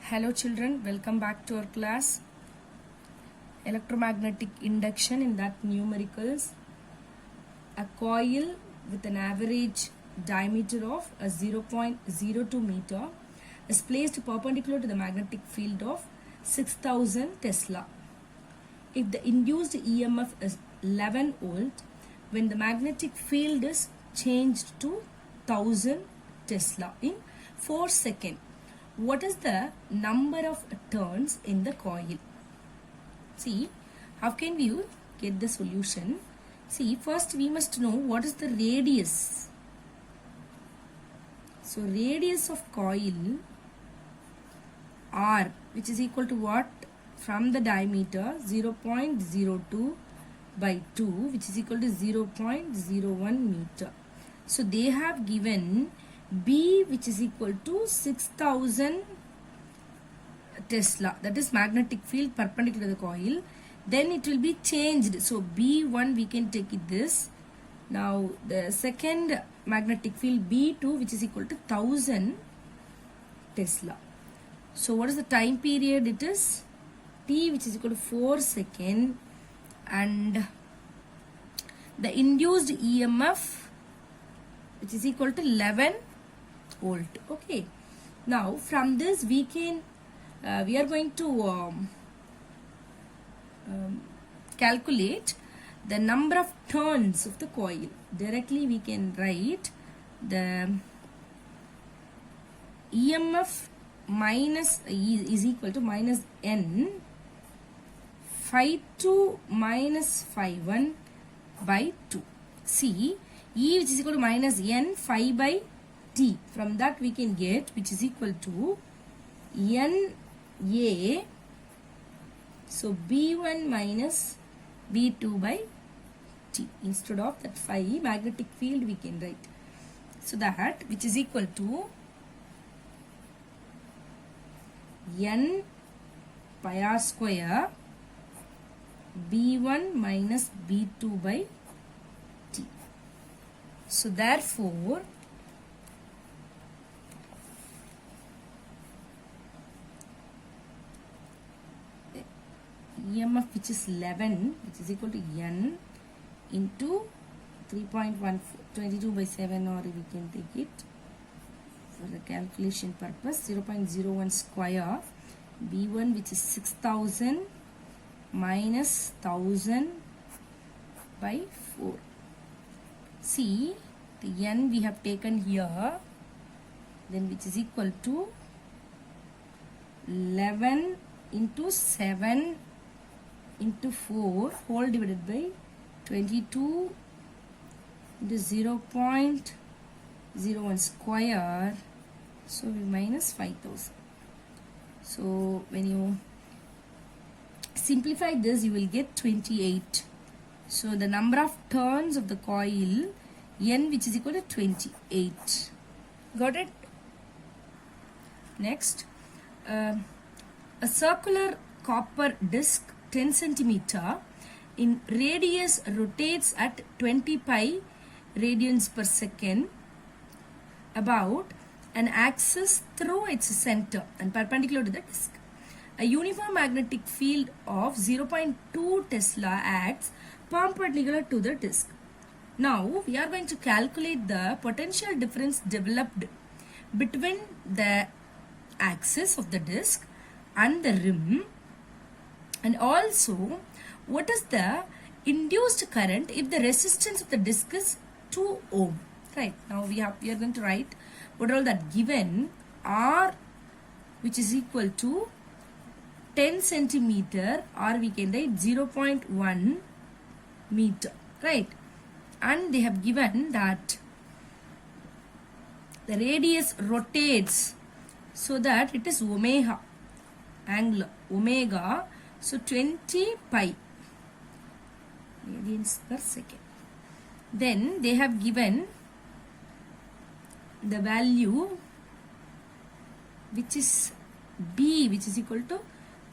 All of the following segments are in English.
Hello children, welcome back to our class. Electromagnetic induction, in that numericals. A coil with an average diameter of 0.02 meter is placed perpendicular to the magnetic field of 6000 Tesla. If the induced EMF is 11 volt, when the magnetic field is changed to 1000 Tesla in 4 seconds, what is the number of turns in the coil? See, how can we get the solution? See, first we must know what is the radius. So, radius of coil R, which is equal to what? From the diameter 0.02 by 2, which is equal to 0.01 meter. So, they have given B, which is equal to 6000 Tesla, that is magnetic field perpendicular to the coil. Then it will be changed. So B1 we can take it this. Now the second magnetic field B2, which is equal to 1000 Tesla. So what is the time period? It is T, which is equal to 4 seconds, and the induced EMF, which is equal to 11 volt. Okay. Now from this we can we are going to calculate the number of turns of the coil. Directly we can write the EMF minus is equal to minus N phi 2 minus phi 1 by 2. See, E, which is equal to minus N phi by T. From that we can get, which is equal to N A, so B1 minus B2 by T. Instead of that phi magnetic field we can write. So that, which is equal to N pi r square B1 minus B2 by T. So therefore EMF, which is 11, which is equal to N into 3.122 by 7, or we can take it for the calculation purpose 0.01 square B1, which is 6000 minus 1000 by 4. See, the N we have taken here, then which is equal to 11 into 7 into 4 whole divided by 22 into 0.01 square, so we minus 5000. So when you simplify this, you will get 28. So the number of turns of the coil N, which is equal to 28. Got it? Next, a circular copper disc 10 centimeter in radius rotates at 20 pi radians per second about an axis through its center and perpendicular to the disc. A uniform magnetic field of 0.2 Tesla acts perpendicular to the disc. Now we are going to calculate the potential difference developed between the axis of the disc and the rim, and also what is the induced current if the resistance of the disc is 2 ohm. Right, now we are going to write what all that given R, which is equal to 10 centimeter, or we can write 0.1 meter, right? And they have given that the radius rotates so that it is omega, angle omega, so 20 pi radians per second. Then they have given the value, which is B, which is equal to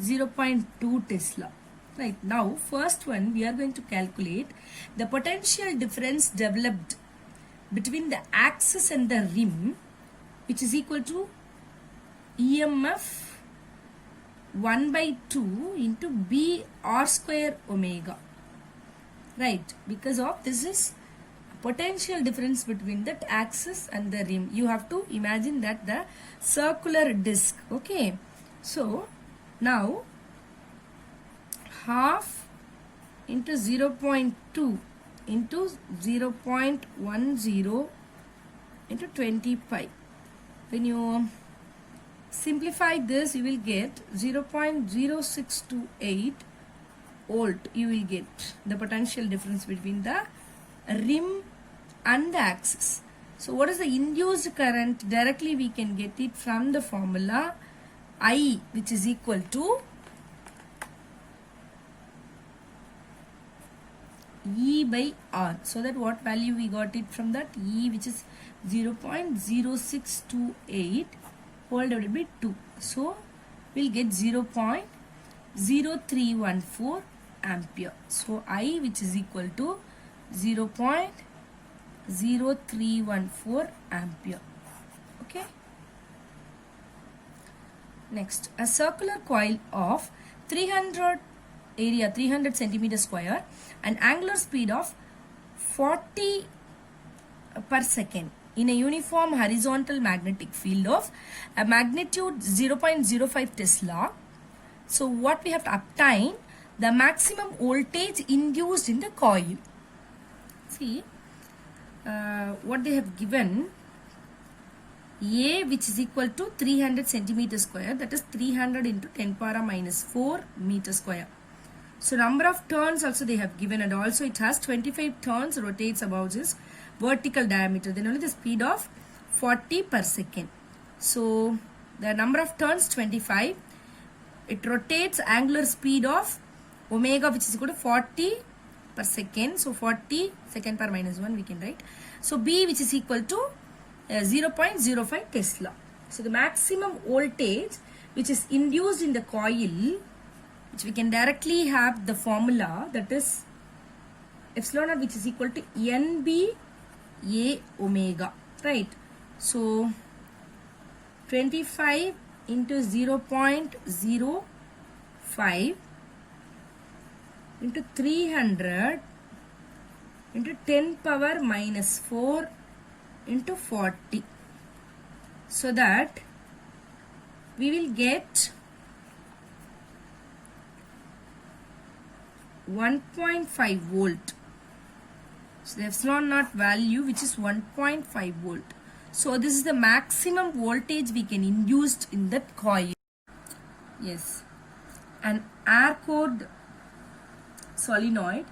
0.2 Tesla. Right, now first one we are going to calculate the potential difference developed between the axis and the rim, which is equal to EMF 1 by 2 into B R square omega. Right, because of this is potential difference between that axis and the rim. You have to imagine that the circular disc. Okay, so now half into 0.2 into 0.10 into 20 pi. When you simplify this, you will get 0.0628 volt. You will get the potential difference between the rim and the axis. So what is the induced current? Directly we can get it from the formula I, which is equal to E by R. So that what value we got it from that? E, which is 0.0628 whole divided by 2. So we'll get 0.0314 ampere. So I, which is equal to 0.0314 ampere. Okay. Next, a circular coil of 300 centimeter square and angular speed of 40 per second in a uniform horizontal magnetic field of a magnitude 0.05 Tesla. So what we have to obtain? The maximum voltage induced in the coil. See, what they have given, A, which is equal to 300 centimeter square, that is 300 into 10 power minus 4 meter square. So number of turns also they have given, and also it has 25 turns, rotates about this vertical diameter. Then only the speed of 40 per second. So the number of turns 25. It rotates angular speed of omega, which is equal to 40 per second. So 40 second per minus 1 we can write. So B, which is equal to 0.05 Tesla. So the maximum voltage which is induced in the coil, which we can directly have the formula, that is epsilon naught, which is equal to NB A omega, right? So 25 into 0.05 into 300 into 10 power minus 4 into 40. So that we will get 1.5 volt. So the epsilon naught value, which is 1.5 volt. So this is the maximum voltage we can induce in that coil. Yes, an air cored solenoid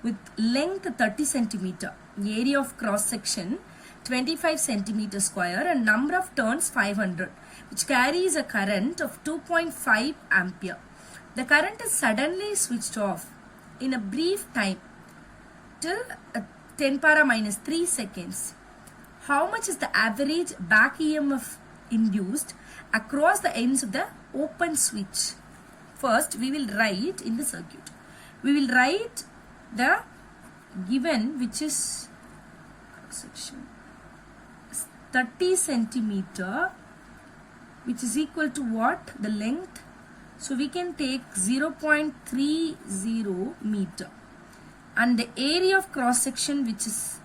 with length 30 centimeter, area of cross section 25 centimeter square, and number of turns 500, which carries a current of 2.5 ampere. The current is suddenly switched off in a brief time till 10 power minus 3 seconds. How much is the average back EMF induced across the ends of the open switch? First, we will write in the circuit. We will write the given, which is section 30 centimeter, which is equal to what? The length. So we can take 0.30 meter. And the area of cross section, which is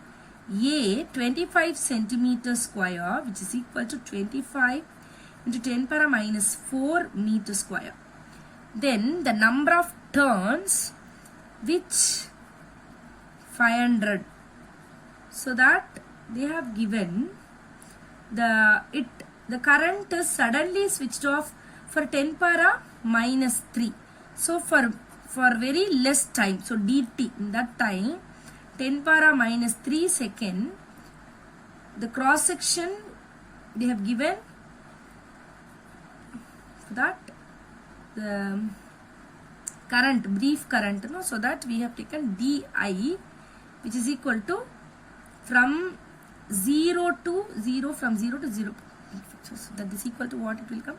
A, 25 centimeter square, which is equal to 25 into 10 power minus 4 meter square. Then the number of turns, which 500. So that they have given the current is suddenly switched off for 10 power minus 3. So for very less time, so dt, in that time 10 power minus 3 second, the cross section they have given that the current, brief current, no? So that we have taken di, which is equal to from 0 to 0, from 0 to 0. So that is equal to what it will come?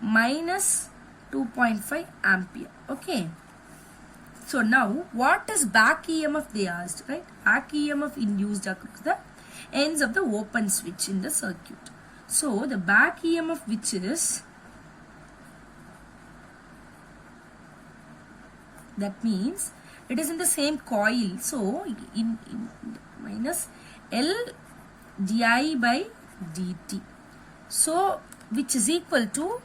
Minus 2.5 ampere. Okay. So now, what is back EMF they asked, right? Back EMF induced across the ends of the open switch in the circuit. So the back EMF, which is That means it is in the same coil. So in minus L di by dt. So which is equal to,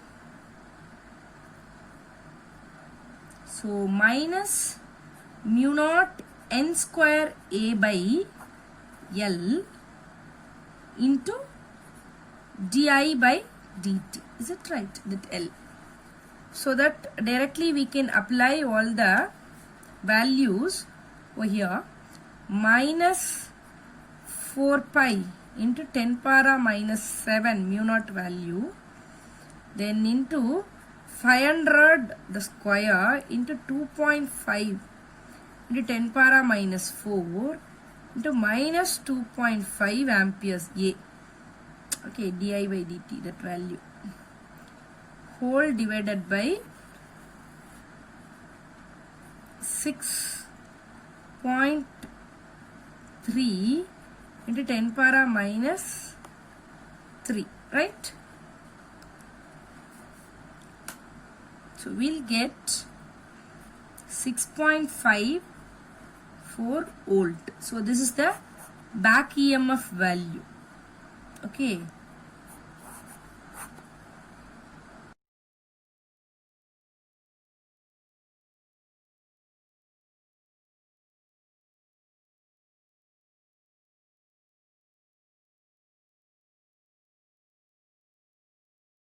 so minus mu naught n square A by L into di by dt. Is it right? That L. So that directly we can apply all the values over here. Minus 4 pi into 10 power minus 7 mu naught value, then into 500 the square into 2.5 into 10 power minus 4 into minus 2.5 amperes A. Okay, di by dt, that value, whole divided by 6.3 into 10 power minus 3, right? So we'll get 6.54 volt. So this is the back EMF value. Okay.